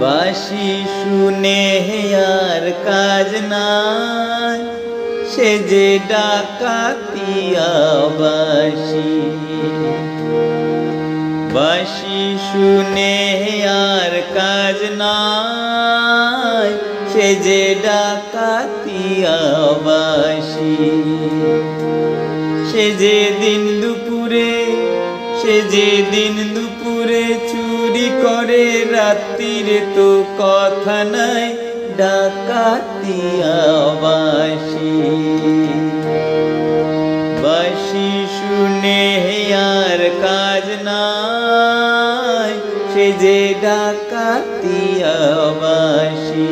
বাঁশি শুনে আর কাজ নাই, সে যে ডাকাতিয়া বাঁশি। বাঁশি শুনে আর কাজ নাই, সে যে ডাকাতিয়া বাঁশি। সে যে দিন দুপুরে চুরি করে, রাত্রিরে তো কথা নাই, ডাকাতিয়া বাঁশি। বাঁশি শুনে আর কাজ নাই, সে যে ডাকাতিয়া বাঁশি।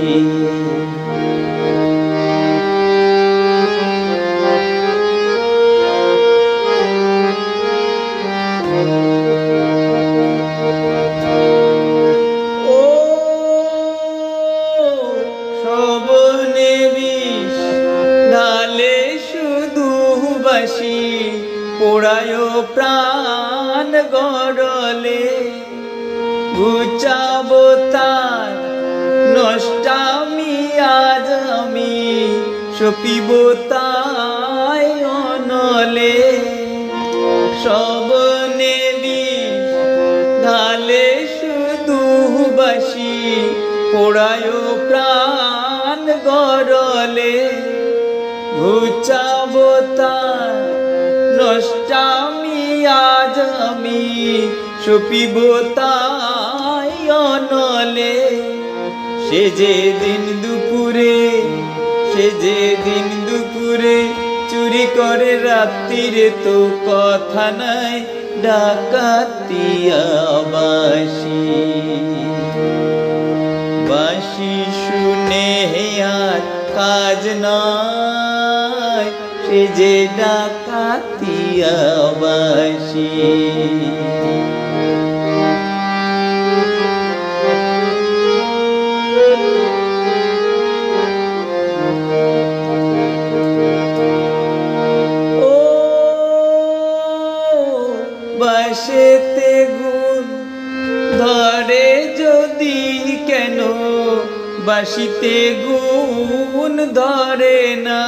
পোড়ায় প্রাণ গড়লে, ঘুচাবো তার নষ্টামি আজ আমি, সপিব তাই অনলে। সব নেবি ঢালে শুধু বাঁশি, পোড়ায় প্রাণ গড়লে, ঘুচাবো তার নষ্টামি আজ আমি, সপিব তাই অনলে। সে যে দিন দুপুরে চুরি করে, রাত্রিরে তো কথা নাই, ডাকাতিয়া বাঁশি। বাঁশি শুনে আর কাজ নাই, সে যে ডাকাতিয়া বাঁশি। ও বাঁশেতে গুণ ধরে যদি কেন, বাঁশিতে গুণ ধরে না।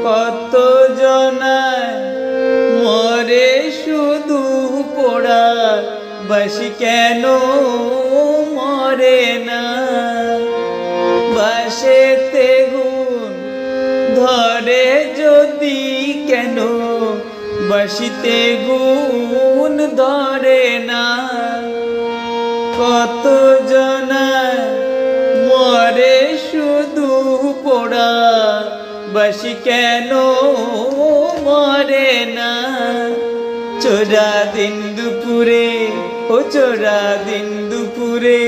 কত জনায় মরে শুধু পোড়া, বাঁশি কেন মরে না। বাঁশেতে গুণ ধরে যদি কেন, বাঁশিতে গুণ ধরে না। কত জনায় মরে শুধু পোড়া, বাঁশি কেন মরে না। চোরা দিন দুপুরে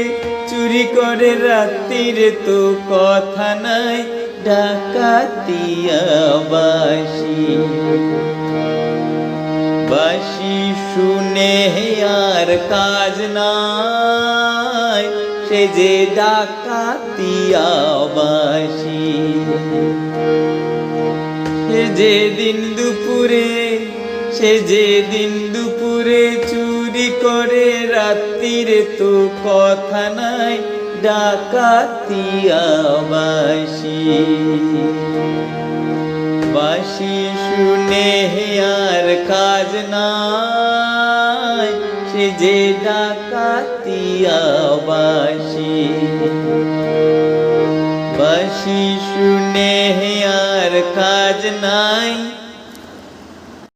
চুরি করে, রাত্রিরে তো কথা নাই, ডাকাতিয়া বাঁশি। বাঁশি শুনে আর কাজ নাই, সে যে ডাকাতিয়া বাঁশি। সে যে দিন দুপুরে চুরি করে, রাত্রিরে তো কথা নাই, ডাকাতিয়া বাঁশি। বাঁশি শুনে আর কাজ নাই, সে যে ডাকাতিয়া বাঁশি। বাঁশি শুনে আর কাজ নাই,